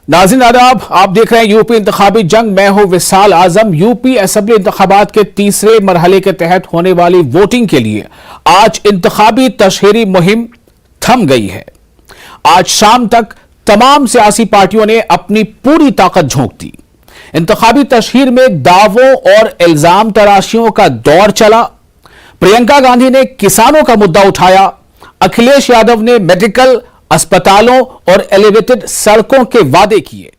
नाज़रीन आदाब, आप देख रहे हैं यूपी इंतखाबी जंग। मैं हूं विसाल आजम। यूपी असेंबली इंतखाबात के तीसरे मरहले के तहत होने वाली वोटिंग के लिए आज इंतखाबी तशहीरी मुहिम थम गई है। आज शाम तक तमाम सियासी पार्टियों ने अपनी पूरी ताकत झोंक दी। इंतखाबी तशहीर में दावों और इल्जाम तराशियों का दौर चला। प्रियंका गांधी ने किसानों का मुद्दा उठाया। अखिलेश यादव ने मेडिकल, अस्पतालों और एलिवेटेड सड़कों के वादे किए।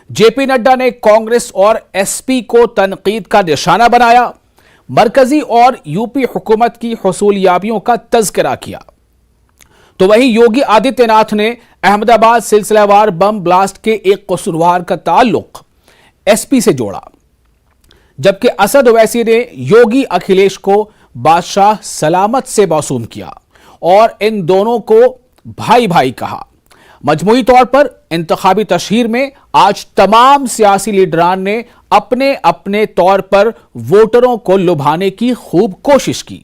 जेपी नड्डा ने कांग्रेस और एसपी को तनकीद का निशाना बनाया। मरकजी और यूपी हुकूमत की हुसूलियाबियों का तज़किरा किया। तो वहीं योगी आदित्यनाथ ने अहमदाबाद सिलसिलावार बम ब्लास्ट के एक कसूरवार का ताल्लुक एसपी से जोड़ा, जबकि असद ओवैसी ने योगी अखिलेश को बादशाह सलामत से मौसूम किया और इन दोनों को भाई भाई कहा। मजमूई तौर पर इंतखाबी तशहीर में आज तमाम सियासी लीडरान ने अपने अपने तौर पर वोटरों को लुभाने की खूब कोशिश की।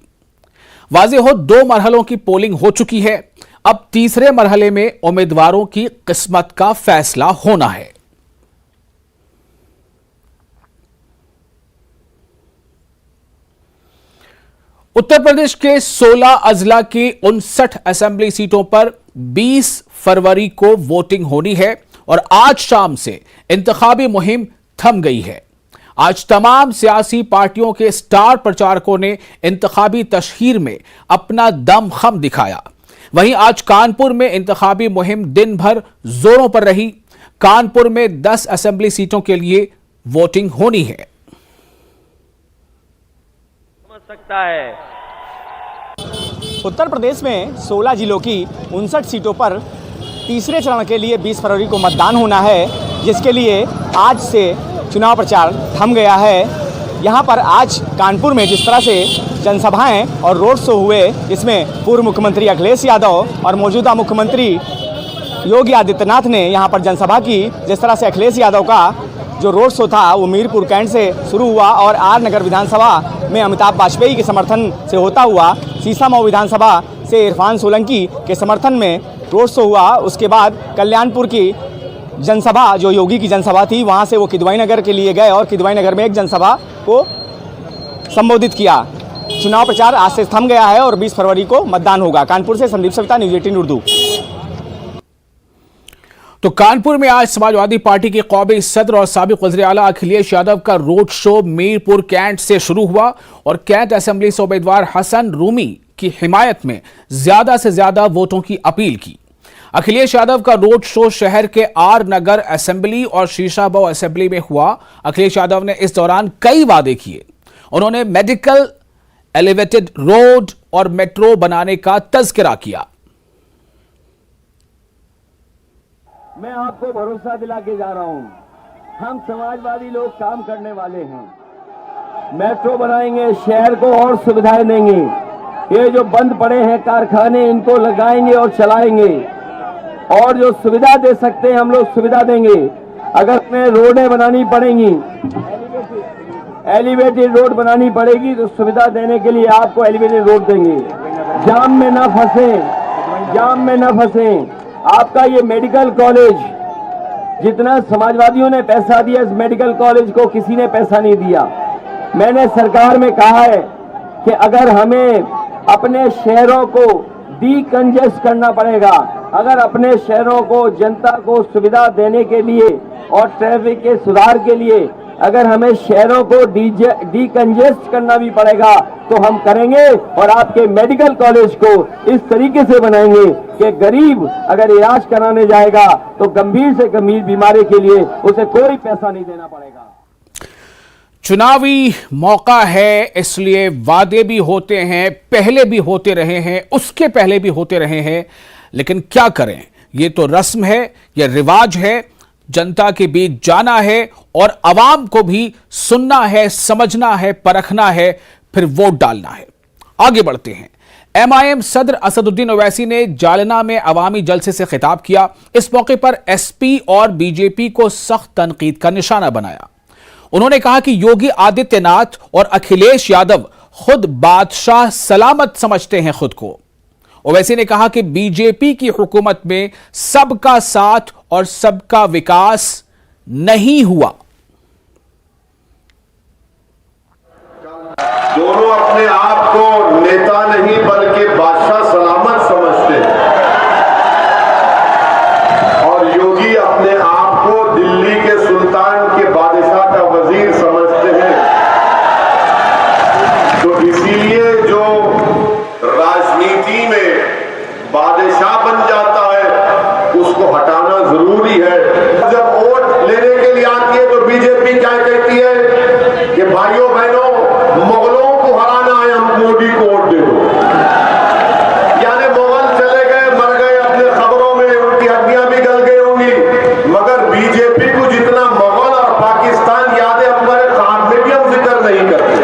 वाज़ेह हो 2 मरहलों की पोलिंग हो चुकी है। अब तीसरे मरहले में उम्मीदवारों की किस्मत का फैसला होना है। उत्तर प्रदेश के 16 अजला की 59 असेंबली सीटों पर 20 फरवरी को वोटिंग होनी है और आज शाम से इंतखाबी मुहिम थम गई है। आज तमाम सियासी पार्टियों के स्टार प्रचारकों ने इंतखाबी तशहीर में अपना दमखम दिखाया। वहीं आज कानपुर में इंतखाबी मुहिम दिन भर जोरों पर रही। कानपुर में 10 असेंबली सीटों के लिए वोटिंग होनी है। सकता है। उत्तर प्रदेश में 16 जिलों की 59 सीटों पर तीसरे चरण के लिए 20 फरवरी को मतदान होना है, जिसके लिए आज से चुनाव प्रचार थम गया है। यहाँ पर आज कानपुर में जिस तरह से जनसभाएं और रोड शो हुए, इसमें पूर्व मुख्यमंत्री अखिलेश यादव और मौजूदा मुख्यमंत्री योगी आदित्यनाथ ने यहाँ पर जनसभा की। जिस तरह से अखिलेश यादव का जो रोड शो था वो मीरपुर कैंट से शुरू हुआ और आर नगर विधानसभा में अमिताभ वाजपेयी के समर्थन से होता हुआ सीसामऊ विधानसभा से इरफान सोलंकी के समर्थन में रोड शो हुआ। उसके बाद कल्याणपुर की जनसभा जो योगी की जनसभा थी, वहाँ से वो किदवाई नगर के लिए गए और किदवाई नगर में एक जनसभा को संबोधित किया। चुनाव प्रचार आज से थम गया है और 20 फरवरी को मतदान होगा। कानपुर से संदीप सविता, न्यूज़ 18 उर्दू। तो कानपुर में आज समाजवादी पार्टी के कौमी सदर और साबिक वज़ीर आला अखिलेश यादव का रोड शो मीरपुर कैंट से शुरू हुआ और कैंट असेंबली से उम्मीदवार हसन रूमी की हिमायत में ज्यादा से ज्यादा वोटों की अपील की। अखिलेश यादव का रोड शो शहर के आर नगर असेंबली और शीशाबाऊ असेंबली में हुआ। अखिलेश यादव ने इस दौरान कई वादे किए। उन्होंने मेडिकल, एलिवेटेड रोड और मेट्रो बनाने का तज़किरा किया। मैं आपको भरोसा दिला के जा रहा हूं, हम समाजवादी लोग काम करने वाले हैं। मेट्रो बनाएंगे, शहर को और सुविधाएं देंगे। ये जो बंद पड़े हैं कारखाने, इनको लगाएंगे और चलाएंगे और जो सुविधा दे सकते हैं हम लोग सुविधा देंगे। अगर हमें रोडें बनानी पड़ेंगी, एलिवेटेड रोड बनानी पड़ेगी, तो सुविधा देने के लिए आपको एलिवेटेड रोड देंगे। जाम में ना फंसे, जाम में ना फंसे। आपका ये मेडिकल कॉलेज, जितना समाजवादियों ने पैसा दिया इस मेडिकल कॉलेज को, किसी ने पैसा नहीं दिया। मैंने सरकार में कहा है कि अगर हमें अपने शहरों को डीकंजेस्ट करना पड़ेगा, अगर अपने शहरों को, जनता को सुविधा देने के लिए और ट्रैफिक के सुधार के लिए अगर हमें शहरों को डीकंजेस्ट करना भी पड़ेगा तो हम करेंगे। और आपके मेडिकल कॉलेज को इस तरीके से बनाएंगे कि गरीब अगर इलाज कराने जाएगा तो गंभीर से गंभीर बीमारी के लिए उसे कोई पैसा नहीं देना पड़ेगा। चुनावी मौका है, इसलिए वादे भी होते हैं, पहले भी होते रहे हैं, उसके पहले भी होते रहे हैं। लेकिन क्या करें, ये तो रस्म है, ये रिवाज है। जनता के बीच जाना है और अवाम को भी सुनना है, समझना है, परखना है, फिर वोट डालना है। आगे बढ़ते हैं। एमआईएम सदर असदुद्दीन ओवैसी ने जालना में अवामी जलसे से खिताब किया। इस मौके पर एसपी और बीजेपी को सख्त तनकीद का निशाना बनाया। उन्होंने कहा कि योगी आदित्यनाथ और अखिलेश यादव खुद बादशाह सलामत समझते हैं खुद को। ओवैसी ने कहा कि बीजेपी की हुकूमत में सबका साथ और सबका विकास नहीं हुआ। दोनों अपने आप को नेता नहीं बल्कि बादशाह सलामत समझते हैं और योगी अपने आप को दिल्ली के सुल्तान के बादशाह का वजीर समझते हैं। तो इसीलिए जो राजनीति में बादशाह बन जाता है उसको हटाना जरूरी है। जब वोट लेने के लिए आती है तो बीजेपी क्या कहती है कि भाइयों बहनों मुगलों को हराना है, हम मोदी को वोट दे दो। यानी मुगल चले गए, मर गए अपने खबरों में, उनकी हड्डियां भी गल गई होंगी, मगर बीजेपी को जितना मुगल और पाकिस्तान याद है हमारे ख्वाब में भी हम जिक्र नहीं करते।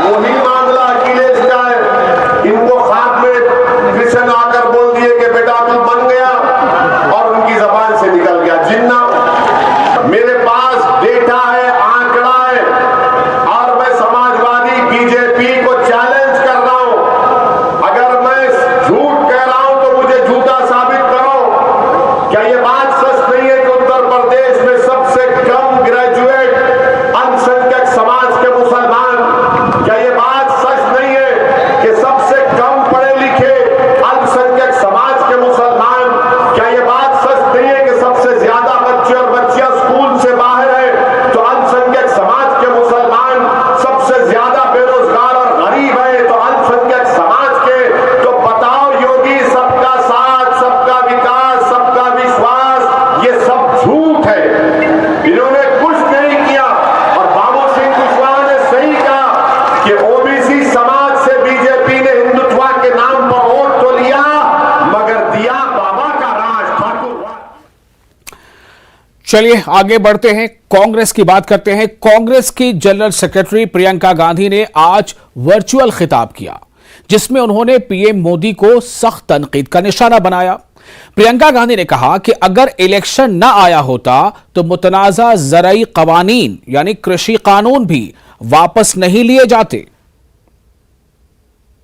वही मामला अखिलेश का है। इनको ख्वाब में कृष्ण आकर बोल दिए कि बेटा तू बन गया और उनकी जबान से निकल गया जिन्ना। मेरे पास डेटा है, आंकड़ा है और मैं समाजवादी बीजेपी को चैलेंज कर रहा हूं। अगर मैं झूठ कह रहा हूं तो मुझे झूठा साबित करो। क्या ये बात सच नहीं है कि उत्तर प्रदेश में सबसे कम ग्रेजुएट अल्पसंख्यक समाज के मुसलमान? क्या ये बात सच नहीं है कि सबसे कम पढ़े लिखे अल्पसंख्यक समाज के मुसलमान? क्या ये बात सच नहीं है कि सबसे ज्यादा बच्चे और बच्चियां स्कूल से बाहर है तो अल्पसंख्यक समाज के मुसलमान? सबसे ज्यादा बेरोजगार और गरीब है तो अल्पसंख्यक समाज के? तो बताओ योगी, सबका साथ, सबका विकास, सबका विश्वास, ये सब झूठ है। इन्होंने कुछ नहीं किया। और बाबू सिंह कुशवाहा ने सही कहा कि ओबीसी समाज से बीजेपी ने हिंदुत्व के नाम पर वोट तो लिया मगर दिया बाबा का राज, ठाकुर राज। चलिए आगे बढ़ते हैं, कांग्रेस की बात करते हैं। कांग्रेस की जनरल सेक्रेटरी प्रियंका गांधी ने आज वर्चुअल खिताब किया जिसमें उन्होंने पीएम मोदी को सख्त तनकीद का निशाना बनाया। प्रियंका गांधी ने कहा कि अगर इलेक्शन न आया होता तो मुतनाज़ा ज़राई कवानीन यानी कृषि कानून भी वापस नहीं लिए जाते।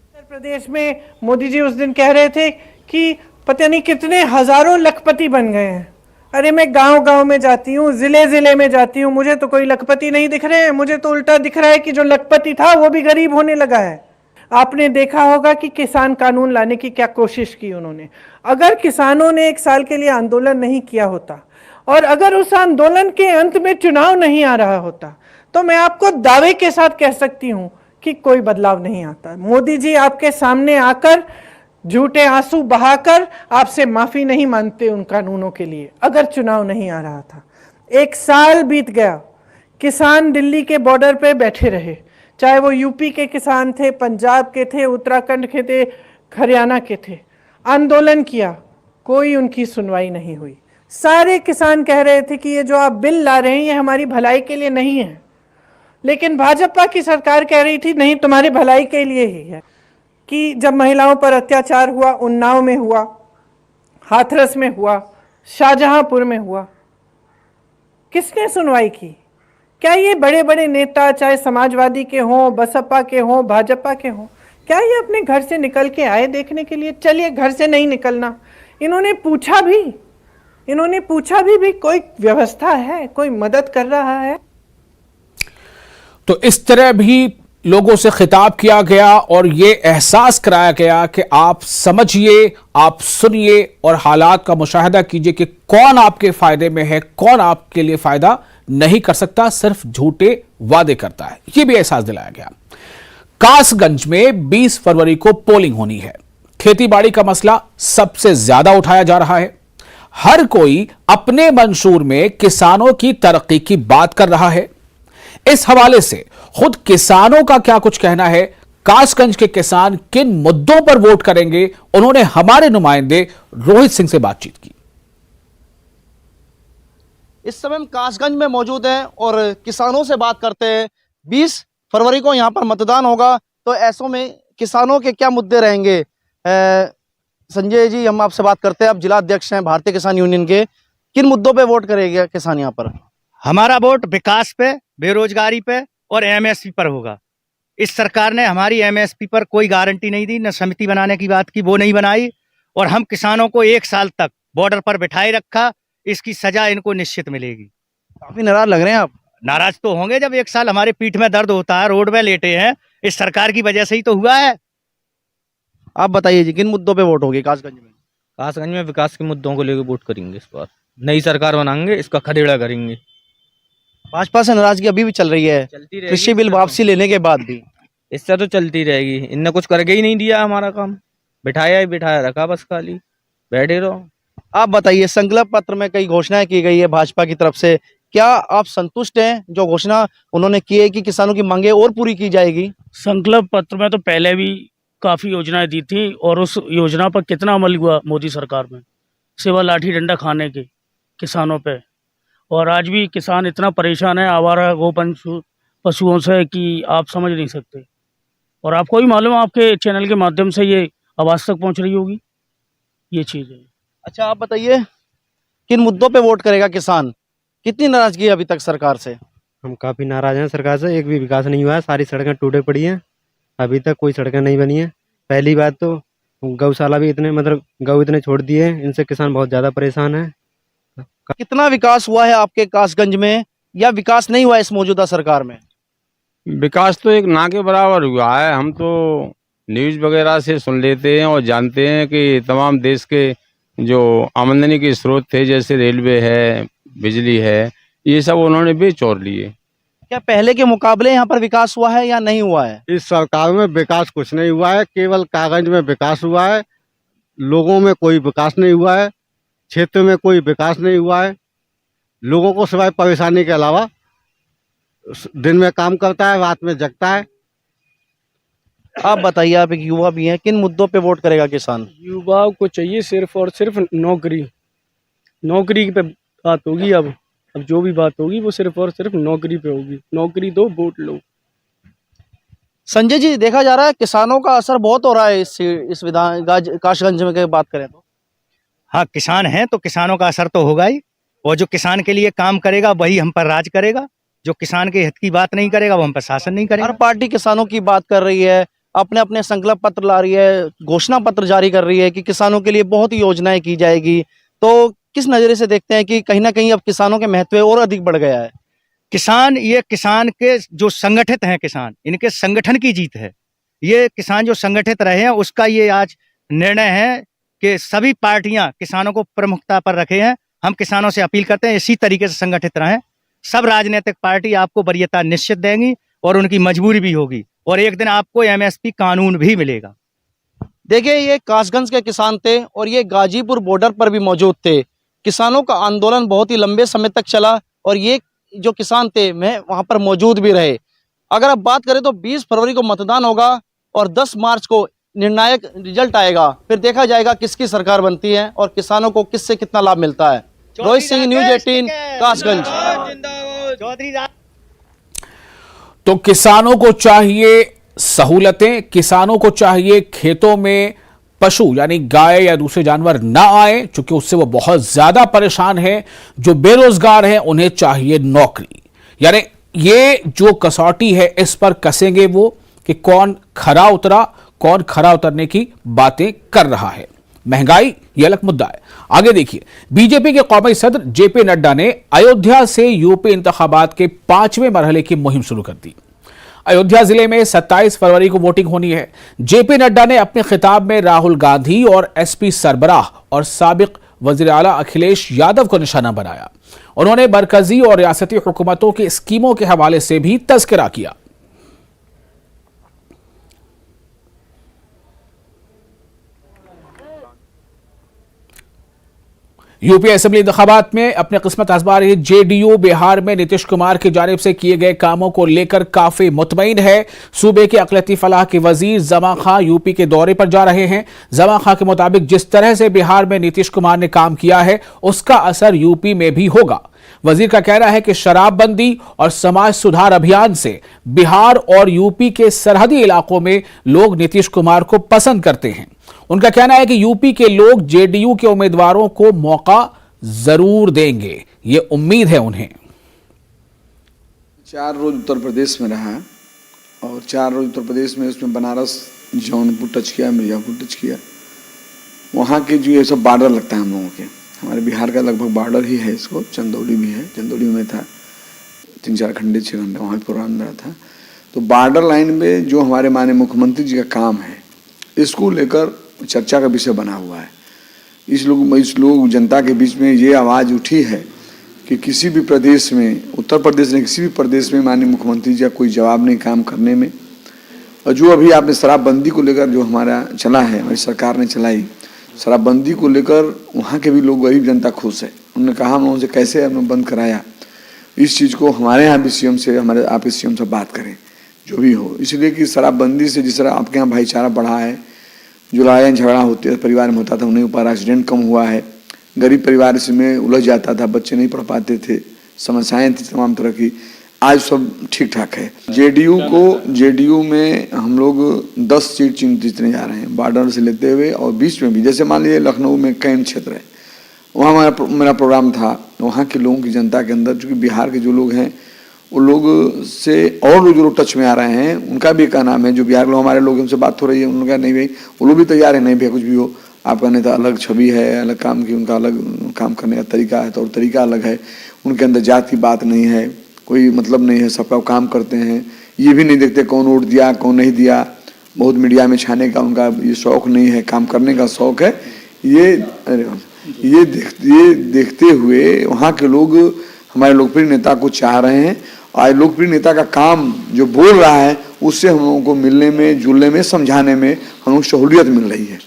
उत्तर प्रदेश में मोदी जी उस दिन कह रहे थे कि पता नहीं कितने हजारों लखपति बन गए हैं। अरे मैं गांव गांव में जाती हूँ, जिले जिले में जाती हूँ, मुझे तो कोई लखपति नहीं दिख रहे हैं। मुझे तो उल्टा दिख रहा है कि जो लखपति था वो भी गरीब होने लगा है। आपने देखा होगा कि किसान कानून लाने की क्या कोशिश की उन्होंने। अगर किसानों ने एक साल के लिए आंदोलन नहीं किया होता और अगर उस आंदोलन के अंत में चुनाव नहीं आ रहा होता तो मैं आपको दावे के साथ कह सकती हूँ कि कोई बदलाव नहीं आता। मोदी जी आपके सामने आकर झूठे आंसू बहाकर आपसे माफी नहीं मांगते उन कानूनों के लिए अगर चुनाव नहीं आ रहा था। एक साल बीत गया, किसान दिल्ली के बॉर्डर पे बैठे रहे, चाहे वो यूपी के किसान थे, पंजाब के थे, उत्तराखंड के थे, हरियाणा के थे। आंदोलन किया, कोई उनकी सुनवाई नहीं हुई। सारे किसान कह रहे थे कि ये जो आप बिल ला रहे हैं ये हमारी भलाई के लिए नहीं है, लेकिन भाजपा की सरकार कह रही थी नहीं तुम्हारी भलाई के लिए ही है। कि जब महिलाओं पर अत्याचार हुआ, उन्नाव में हुआ, हाथरस में हुआ, शाहजहांपुर में हुआ, किसने सुनवाई की? क्या ये बड़े बड़े नेता चाहे समाजवादी के हों, बसपा के हों, भाजपा के हों, क्या ये अपने घर से निकल के आए देखने के लिए? चलिए घर से नहीं निकलना, इन्होंने पूछा भी कोई व्यवस्था है, कोई मदद कर रहा है? तो इस तरह भी लोगों से खिताब किया गया और ये एहसास कराया गया कि आप समझिए, आप सुनिए और हालात का मुशाहिदा कीजिए कि कौन आपके फायदे में है, कौन आपके लिए फायदा नहीं कर सकता, सिर्फ झूठे वादे करता है। यह भी एहसास दिलाया गया। कासगंज में 20 फरवरी को पोलिंग होनी है। खेतीबाड़ी का मसला सबसे ज्यादा उठाया जा रहा है। हर कोई अपने मंशूर में किसानों की तरक्की की बात कर रहा है। इस हवाले से खुद किसानों का क्या कुछ कहना है, कासगंज के किसान किन मुद्दों पर वोट करेंगे, उन्होंने हमारे नुमाइंदे रोहित सिंह से बातचीत की। इस समय हम कासगंज में मौजूद हैं और किसानों से बात करते हैं। 20 फरवरी को यहाँ पर मतदान होगा, तो ऐसों में किसानों के क्या मुद्दे रहेंगे? संजय जी, हम आपसे बात करते हैं, आप जिला अध्यक्ष हैं भारतीय किसान यूनियन के। किन मुद्दों पे वोट करेंगे किसान यहाँ पर? हमारा वोट विकास पे, बेरोजगारी पे और एमएसपी पर होगा। इस सरकार ने हमारी एमएसपी पर कोई गारंटी नहीं दी, न समिति बनाने की बात की, वो नहीं बनाई। और हम किसानों को 1 साल तक बॉर्डर पर बिठाए रखा, इसकी सजा इनको निश्चित मिलेगी। काफी नाराज लग रहे हैं आप। नाराज तो होंगे, जब एक साल हमारे पीठ में दर्द होता है, रोड में लेटे हैं, इस सरकार की वजह से ही तो हुआ है। आप बताइए जी, किन मुद्दों पे वोट होगी कासगंज में? कासगंज में विकास के मुद्दों को लेकर वोट करेंगे। इस बार नई सरकार बनाएंगे, इसका खदेड़ा करेंगे। भाजपा से नाराजगी अभी भी चल रही है, चलती रहेगी, कृषि बिल वापसी लेने के बाद भी। इससे तो चलती रहेगी। इनने कुछ करके ही नहीं दिया हमारा काम, बिठाया ही बिठाया रखा, बस खाली बैठे रहो। आप बताइए, संकल्प पत्र में कई घोषणाएं की गई है भाजपा की तरफ से, क्या आप संतुष्ट हैं जो घोषणा उन्होंने की है कि किसानों की मांगे और पूरी की जाएगी? संकल्प पत्र में तो पहले भी काफ़ी योजनाएं दी थी, और उस योजना पर कितना अमल हुआ मोदी सरकार में, सिवा लाठी डंडा खाने के किसानों पे। और आज भी किसान इतना परेशान है आवारा पशुओं से कि आप समझ नहीं सकते। और आपको भी मालूम है, आपके चैनल के माध्यम से ये आवाज़ तक पहुंच रही होगी ये चीज़ है। अच्छा, आप बताइए, किन मुद्दों पे वोट करेगा किसान? कितनी नाराजगी है अभी तक सरकार से? हम काफ़ी नाराज हैं सरकार से। एक भी विकास नहीं हुआ है, सारी सड़कें टूटे पड़ी हैं, अभी तक कोई सड़कें नहीं बनी है। पहली बात तो गौशाला भी इतने गौ इतने छोड़ दिए हैं, इनसे किसान बहुत ज़्यादा परेशान है। कितना विकास हुआ है आपके कासगंज में, या विकास नहीं हुआ है इस मौजूदा सरकार में? विकास तो एक ना के बराबर हुआ है। हम तो न्यूज़ वगैरह से सुन लेते हैं और जानते हैं कि तमाम देश के जो आमदनी के स्रोत थे, जैसे रेलवे है, बिजली है, ये सब उन्होंने बेच और लिए। क्या पहले के मुकाबले यहाँ पर विकास हुआ है या नहीं हुआ है? इस सरकार में विकास कुछ नहीं हुआ है, केवल कागज में विकास हुआ है। लोगों में कोई विकास नहीं हुआ है, क्षेत्र में कोई विकास नहीं हुआ है। लोगों को सिवाय परेशानी के अलावा, दिन में काम करता है, रात में जगता है। आप बताइए, आप एक युवा भी हैं, किन मुद्दों पे वोट करेगा किसान? युवाओं को चाहिए सिर्फ और सिर्फ नौकरी। नौकरी पे बात होगी। अब जो भी बात होगी वो सिर्फ और सिर्फ नौकरी पे होगी। नौकरी दो, वोट लो। संजय जी, देखा जा रहा है किसानों का असर बहुत हो रहा है इस कासगंज में की बात करें तो। हाँ, किसान हैं तो किसानों का असर तो होगा ही, और जो किसान के लिए काम करेगा वही हम पर राज करेगा। जो किसान के हित की बात नहीं करेगा वो हम पर शासन नहीं करेगा। हर पार्टी किसानों की बात कर रही है, अपने अपने संकल्प पत्र ला रही है, घोषणा पत्र जारी कर रही है कि किसानों के लिए बहुत योजनाएं की जाएगी। तो किस नजरिए से देखते हैं कि कहीं ना कहीं अब किसानों के महत्व और अधिक बढ़ गया है? किसान के जो संगठित हैं, किसान इनके संगठन की जीत है। ये किसान जो संगठित रहे हैं उसका ये आज निर्णय है कि सभी पार्टियां किसानों को प्रमुखता पर रखे हैं। हम किसानों से अपील करते हैं इसी तरीके से संगठित रहें। सब राजनीतिक पार्टी आपको वरीयता निश्चित देंगी और उनकी मजबूरी भी होगी, और एक दिन आपको एमएसपी कानून भी मिलेगा। देखिए, ये कासगंज के किसान थे और ये गाजीपुर बॉर्डर पर भी मौजूद थे। किसानों का आंदोलन बहुत ही लंबे समय तक चला और ये जो किसान थे मैं वहां पर मौजूद भी रहे। अगर आप बात करें तो 20 फरवरी को मतदान होगा और 10 मार्च को निर्णायक रिजल्ट आएगा। फिर देखा जाएगा किसकी सरकार बनती है और किसानों को किससे कितना लाभ मिलता है। रोहित सिंह, न्यूज़ 18, कासगंज। तो किसानों को चाहिए सहूलतें, किसानों को चाहिए खेतों में पशु यानी गाय या दूसरे जानवर ना आए, क्योंकि उससे वो बहुत ज्यादा परेशान हैं। जो बेरोजगार हैं उन्हें चाहिए नौकरी। यानी ये जो कसौटी है इस पर कसेंगे वो कि कौन खरा उतरा, कौन खरा उतरने की बातें कर रहा है। महंगाई ये अलग मुद्दा है। आगे देखिए, बीजेपी के कौमी सदर जेपी नड्डा ने अयोध्या से यूपी इंतखाबात के 5वें मरहले की मुहिम शुरू कर दी। अयोध्या जिले में 27 फरवरी को वोटिंग होनी है। जेपी नड्डा ने अपने खिताब में राहुल गांधी और एसपी सरबराह और साबिक वजीर आला अखिलेश यादव को निशाना बनाया। उन्होंने मरकजी और रियासती हुकूमतों की स्कीमों के हवाले से भी तज़किरा किया। यूपी असेंबली इंतखाबात में अपनी किस्मत आजमा रही जेडीयू बिहार में नीतीश कुमार की जानिब से किए गए कामों को लेकर काफी मुतमईन है। सूबे के अक़लियती फलाह के वजीर जमा खां यूपी के दौरे पर जा रहे हैं। जमा खां के मुताबिक जिस तरह से बिहार में नीतीश कुमार ने काम किया है उसका असर यूपी में भी होगा। वजीर का कहना है कि शराबबंदी और समाज सुधार अभियान से बिहार और यूपी के सरहदी इलाकों में लोग नीतीश कुमार को पसंद करते हैं। उनका कहना है कि यूपी के लोग जेडीयू के उम्मीदवारों को मौका जरूर देंगे, ये उम्मीद है उन्हें। 4 रोज उत्तर प्रदेश में रहा और 4 रोज उत्तर प्रदेश में उसमें बनारस, जौनपुर टच किया, मिर्जापुर टच किया। वहाँ के जो ये सब बॉर्डर लगता है हम लोगों के, हमारे बिहार का लगभग बॉर्डर ही है इसको, चंदौली भी है, चंदौली में था 3-4 घंटे 6 घंटे वहाँ प्रोग्राम रहा था। तो बॉर्डर लाइन में जो हमारे माननीय मुख्यमंत्री जी का काम है, इसको लेकर चर्चा का विषय बना हुआ है। इस लोग जनता के बीच में ये आवाज़ उठी है कि किसी भी प्रदेश में, उत्तर प्रदेश ने किसी भी प्रदेश में माननीय मुख्यमंत्री जी का कोई जवाब नहीं काम करने में। और जो अभी आपने शराबबंदी को लेकर जो हमारा चला है, हमारी सरकार ने चलाई, शराबबंदी को लेकर वहाँ के भी लोग, गरीब जनता खुश है। उन्होंने कहा हम उनसे कैसे हमने बंद कराया, इस चीज़ को हमारे यहाँ भी सीएम से, हमारे आप इस सीएम से बात करें जो भी हो। इसलिए कि शराबबंदी से जिस तरह आपके यहाँ भाईचारा बढ़ा है, जो लड़ाई झगड़ा होते परिवार में होता था उन्हें ऊपर एक्सीडेंट कम हुआ है, गरीब परिवार इसमें उलझ जाता था, बच्चे नहीं पढ़ पाते थे, समस्याएं थी तमाम तरह की, आज सब ठीक ठाक है। जेडीयू में हम लोग 10 सीट जीतने जा रहे हैं, बॉर्डर से लेते हुए और बीच में भी। जैसे मान लीजिए लखनऊ में कैंट क्षेत्र है, वहाँ मेरा प्रोग्राम था, वहाँ के लोगों की जनता के अंदर, चूँकि बिहार के जो लोग हैं वो लोग से और जो लोग टच में आ रहे हैं, उनका भी क्या नाम है, जो बिहार लोग हमारे लोग उनसे बात हो रही है, उनका नहीं भाई, वो लोग भी तैयार है, नहीं भैया कुछ भी हो, आपका नेता अलग छवि है, अलग काम की, उनका अलग काम करने का तरीका है, तो तरीका अलग है, उनके अंदर जात की बात नहीं है, कोई मतलब नहीं है, सबका काम करते हैं, ये भी नहीं देखते कौन वोट दिया कौन नहीं दिया, बहुत मीडिया में छाने का उनका ये शौक़ नहीं है, काम करने का शौक़ है। ये देखते हुए वहाँ के लोग हमारे लोकप्रिय नेता को चाह रहे हैं, और लोकप्रिय नेता का काम जो बोल रहा है उससे हम लोगों को मिलने में, जुलने में, समझाने में हम लोग सहूलियत मिल रही है।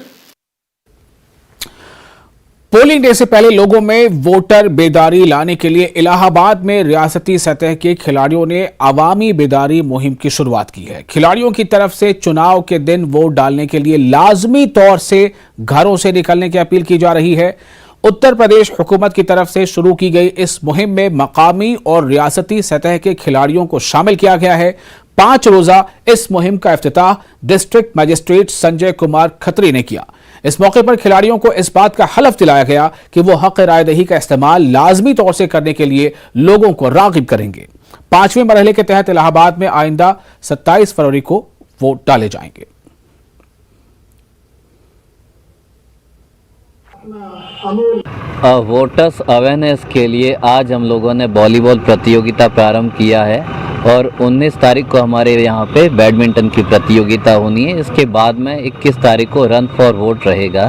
पोलिंग डे से पहले लोगों में वोटर बेदारी लाने के लिए इलाहाबाद में रियासती सतह के खिलाड़ियों ने अवामी बेदारी मुहिम की शुरुआत की है। खिलाड़ियों की तरफ से चुनाव के दिन वोट डालने के लिए लाजमी तौर से घरों से निकलने की अपील की जा रही है। उत्तर प्रदेश हुकूमत की तरफ से शुरू की गई इस मुहिम में मकामी और रियासती सतह के खिलाड़ियों को शामिल किया गया है। 5 रोजा इस मुहिम का इफ्तिताह डिस्ट्रिक्ट मजिस्ट्रेट संजय कुमार खत्री ने किया। इस मौके पर खिलाड़ियों को इस बात का हलफ दिलाया गया कि वो हक रायदही का इस्तेमाल लाजमी तौर से करने के लिए लोगों को रागिब करेंगे। 5वें मरहले के तहत इलाहाबाद में आइंदा 27 फरवरी को वोट डाले जाएंगे। वोटर्स अवेयरनेस के लिए आज हम लोगों ने वॉलीबॉल प्रतियोगिता प्रारंभ किया है और 19 तारीख को हमारे यहाँ पे बैडमिंटन की प्रतियोगिता होनी है। इसके बाद में 21 तारीख को रन फॉर वोट रहेगा।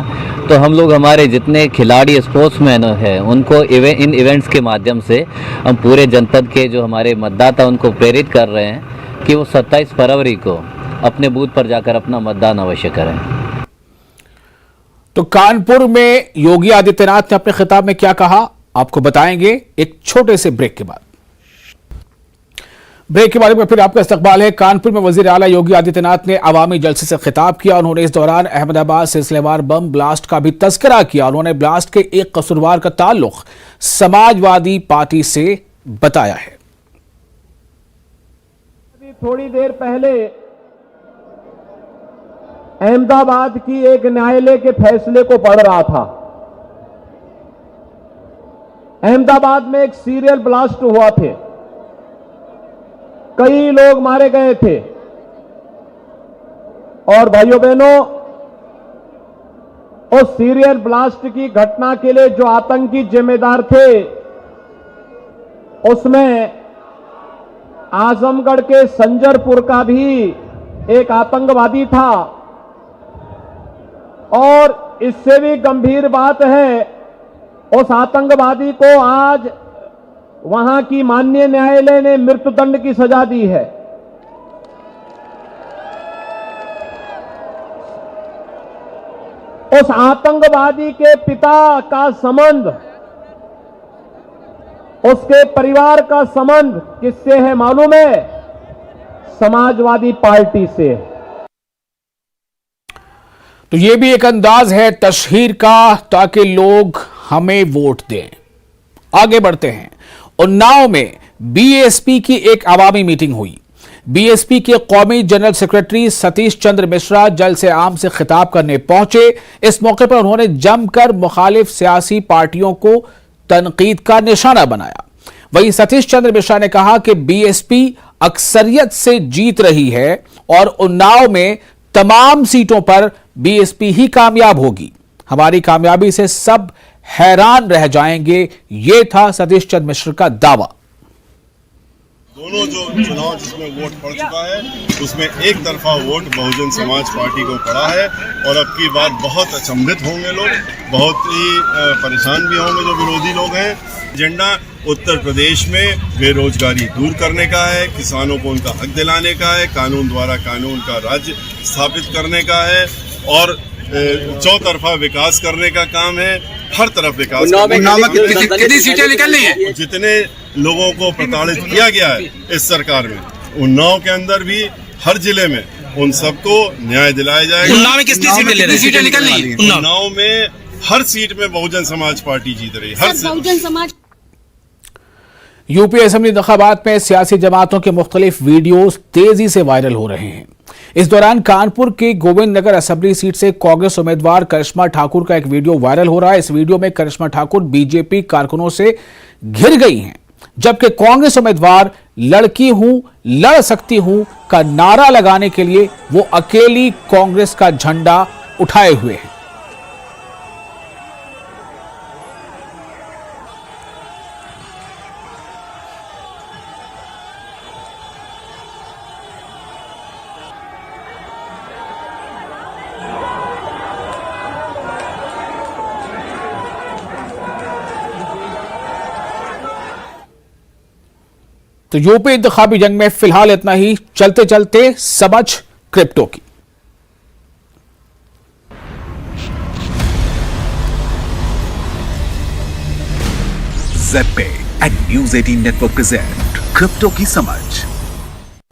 तो हम लोग हमारे जितने खिलाड़ी स्पोर्ट्समैन हैं उनको इन इवेंट्स के माध्यम से हम पूरे जनपद के जो हमारे मतदाता उनको प्रेरित कर रहे हैं कि वो 27 फरवरी को अपने बूथ पर जाकर अपना मतदान अवश्य करें। तो कानपुर में योगी आदित्यनाथ ने अपने खिताब में क्या कहा, आपको बताएंगे एक छोटे से ब्रेक के बाद। ब्रेक के बारे में फिर आपका इस्तकबाल है। कानपुर में वजीर आला योगी आदित्यनाथ ने अवामी जलसे से खिताब किया। उन्होंने इस दौरान अहमदाबाद सिलसिलेवार बम ब्लास्ट का भी तस्करा किया। उन्होंने ब्लास्ट के एक कसूरवार का ताल्लुक समाजवादी पार्टी से बताया है। थोड़ी देर पहले अहमदाबाद की एक न्यायालय के फैसले को पढ़ रहा था। अहमदाबाद में एक सीरियल ब्लास्ट हुआ थे, कई लोग मारे गए थे और भाइयों बहनों, उस सीरियल ब्लास्ट की घटना के लिए जो आतंकी जिम्मेदार थे उसमें आजमगढ़ के संजरपुर का भी एक आतंकवादी था। और इससे भी गंभीर बात है, उस आतंकवादी को आज वहां की माननीय न्यायालय ने मृत्युदंड की सजा दी है। उस आतंकवादी के पिता का संबंध, उसके परिवार का संबंध किससे है मालूम है? समाजवादी पार्टी से। तो ये भी एक अंदाज है तशहीर का ताकि लोग हमें वोट दें। आगे बढ़ते हैं। उन्नाव में बीएसपी की एक आवामी मीटिंग हुई। बीएसपी के कौमी जनरल सेक्रेटरी सतीश चंद्र मिश्रा जलसे आम से खिताब करने पहुंचे। इस मौके पर उन्होंने जमकर मुखालिफ सियासी पार्टियों को तनकीद का निशाना बनाया। वहीं सतीश चंद्र मिश्रा ने कहा कि बीएसपी अक्सरियत से जीत रही है और उन्नाव में तमाम सीटों पर बीएसपी ही कामयाब होगी। हमारी कामयाबी से सब हैरान रह जाएंगे। ये था सतीश चंद्र मिश्र का दावा। दोनों जो चुनाव जिसमें वोट पड़ चुका है उसमें एक तरफा वोट बहुजन समाज पार्टी को पड़ा है और अब की बार बहुत अचंभित होंगे लोग, बहुत ही परेशान भी होंगे जो विरोधी लोग हैं। एजेंडा उत्तर प्रदेश में बेरोजगारी दूर करने का है, किसानों को उनका हक दिलाने का है, कानून द्वारा कानून का राज्य स्थापित करने का है और चौतरफा विकास करने का काम है। हर तरफ विकास। कितनी सीटें निकलनी है? जितने लोगों को प्रताड़ित किया गया है इस सरकार में, उन्नाव के अंदर भी हर जिले में उन सबको न्याय दिलाया जाएगा। उन्नाव में कितनी सीटें निकलनी है? उन्नाव में हर सीट में बहुजन समाज पार्टी जीत रही है। बहुजन समाज। यूपी असेंबली इंतखाबात में सियासी जमातों के मुख्तलिफ वीडियोस तेजी से वायरल हो रहे हैं। इस दौरान कानपुर के गोविंद नगर असेंबली सीट से कांग्रेस उम्मीदवार करिश्मा ठाकुर का एक वीडियो वायरल हो रहा है। इस वीडियो में करिश्मा ठाकुर बीजेपी कारकुनों से घिर गई हैं, जबकि कांग्रेस उम्मीदवार लड़की हूं, लड़ सकती हूं का नारा लगाने के लिए वो अकेली कांग्रेस का झंडा उठाए हुए हैं। तो यूपी इंतखाबी जंग में फिलहाल इतना ही। चलते चलते समझ क्रिप्टो की। Z and news 18 network present crypto की समझ।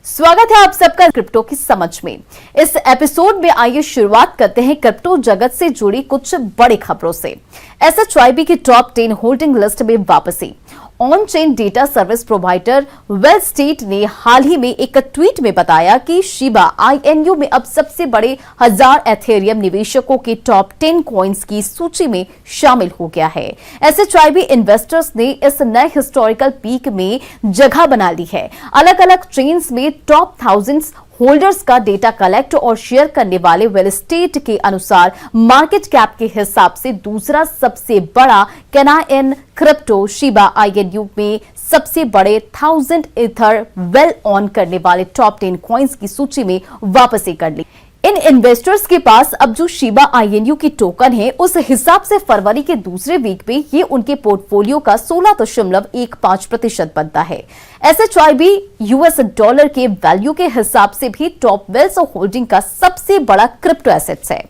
स्वागत है आप सबका क्रिप्टो की समझ में। इस एपिसोड में आइए शुरुआत करते हैं क्रिप्टो जगत से जुड़ी कुछ बड़ी खबरों से। SHIB की टॉप 10 होल्डिंग लिस्ट में वापसी। On chain data service provider वेलस्टेट ने हाल ही में एक ट्वीट में बताया कि शिबा INU में अब सबसे बड़े 1000 एथेरियम निवेशकों के टॉप 10 कॉइन्स की सूची में शामिल हो गया है। SHIB इन्वेस्टर्स ने इस नए हिस्टोरिकल पीक में जगह बना ली है। अलग अलग चेन्स में टॉप 1000 होल्डर्स का डेटा कलेक्ट और शेयर करने वाले वेलस्टेट के अनुसार मार्केट कैप के हिसाब से दूसरा सबसे बड़ा कैनाइन क्रिप्टो शिबा INU में सबसे बड़े 1000 ईथर वेल ऑन करने वाले टॉप 10 कॉइन्स की सूची में वापसी कर ली। इन इन्वेस्टर्स के पास अब जो शिबा INU की टोकन है उस हिसाब से फरवरी के दूसरे वीक में ये उनके पोर्टफोलियो का 16.15% बनता है। SHIB US डॉलर के वैल्यू के हिसाब से भी टॉप वेल्थ होल्डिंग का सबसे बड़ा क्रिप्टो एसेट्स है।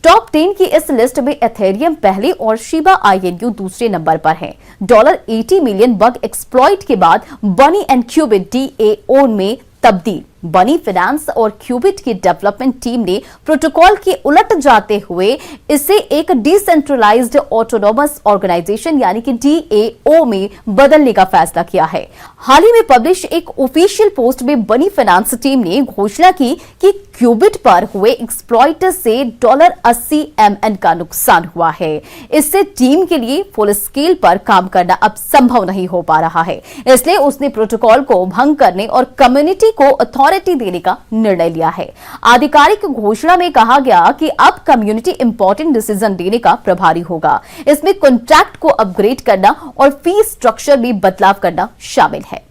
टॉप 10 की इस लिस्ट में एथेरियम पहले और शिबा INU दूसरे नंबर पर है। $80 मिलियन बग एक्सप्लॉइट के बाद बनी एंड क्यूबिट DAO में तब्दील। बनी फाइनेंस और क्यूबिट की डेवलपमेंट टीम ने प्रोटोकॉल के उलट जाते हुए इसे एक डिसेंट्रलाइज्ड ऑटोनोमस ऑर्गेनाइजेशन यानी कि DAO में बदलने का फैसला किया है। हाल ही में पब्लिश एक ऑफिशियल पोस्ट में बनी फाइनेंस टीम ने घोषणा की कि क्यूबिट पर हुए एक्सप्लॉइट से $80 MN का नुकसान हुआ है। इससे टीम के लिए फुल स्केल पर काम करना अब संभव नहीं हो पा रहा है, इसलिए उसने प्रोटोकॉल को भंग करने और कम्युनिटी को अथॉरिटी देने का निर्णय लिया है। आधिकारिक घोषणा में कहा गया कि अब कम्युनिटी इंपॉर्टेंट डिसीजन देने का प्रभारी होगा। इसमें कॉन्ट्रैक्ट को अपग्रेड करना और फी स्ट्रक्चर में बदलाव करना शामिल है।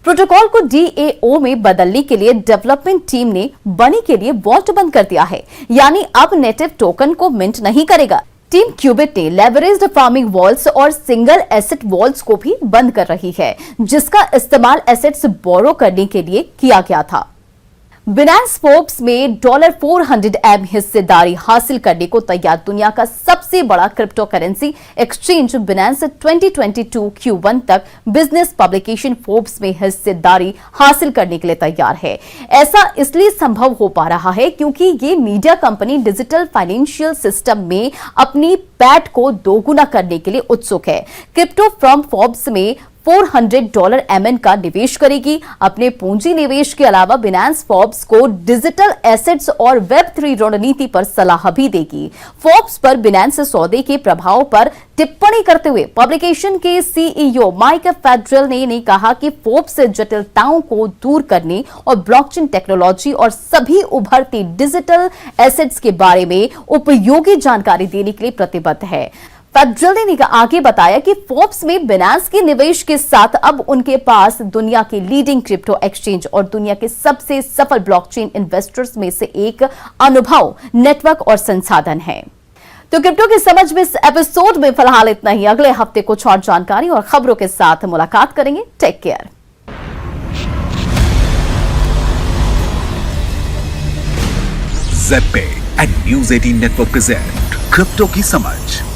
प्रोटोकॉल को DAO में बदलने के लिए डेवलपमेंट टीम ने बनी के लिए वॉल्ट बंद कर दिया है, यानी अब नेटिव टोकन को मिंट नहीं करेगा। टीम क्यूबिट ने लेवरेज्ड फार्मिंग वॉल्स और सिंगल एसेट वॉल्स को भी बंद कर रही है, जिसका इस्तेमाल एसेट्स बोरो करने के लिए किया गया था। बिनांस फोर्ब्स में $400M हिस्सेदारी हासिल करने को तैयार दुनिया का सबसे बड़ा crypto currency exchange Binance 2022 Q1 तक बिजनेस पब्लिकेशन फोर्ब्स में हिस्सेदारी हासिल करने के लिए तैयार है। ऐसा इसलिए संभव हो पा रहा है क्योंकि ये media company digital financial system में अपनी पैठ को दोगुना करने के लिए उत्सुक है। क्रिप्टो फ्रॉम फोर्ब्स में $400 MN का निवेश करेगी। अपने पूंजी निवेश के अलावा बिनांस फोर्ब्स को डिजिटल एसेट्स और वेब3 रणनीति पर सलाह भी देगी। फोर्ब्स पर बिनांस सौदे के प्रभाव पर टिप्पणी करते हुए पब्लिकेशन के CEO माइक फेडरल ने कहा कि फोर्ब्स जटिलताओं को दूर करने और ब्लॉकचेन टेक्नोलॉजी और सभी उभरती डिजिटल एसेट्स के बारे में उपयोगी जानकारी देने के लिए प्रतिबद्ध है। फैजल ने आगे बताया कि फोर्ब्स में बिनांस के निवेश के साथ अब उनके पास दुनिया के लीडिंग क्रिप्टो एक्सचेंज और दुनिया के सबसे सफल ब्लॉकचेन इन्वेस्टर्स में से एक अनुभव, नेटवर्क और संसाधन है। तो क्रिप्टो की समझ में इस एपिसोड में फिलहाल इतना ही। अगले हफ्ते कुछ और जानकारी और खबरों के साथ मुलाकात करेंगे। Take care. ZebPay and news 18 network present crypto की समझ।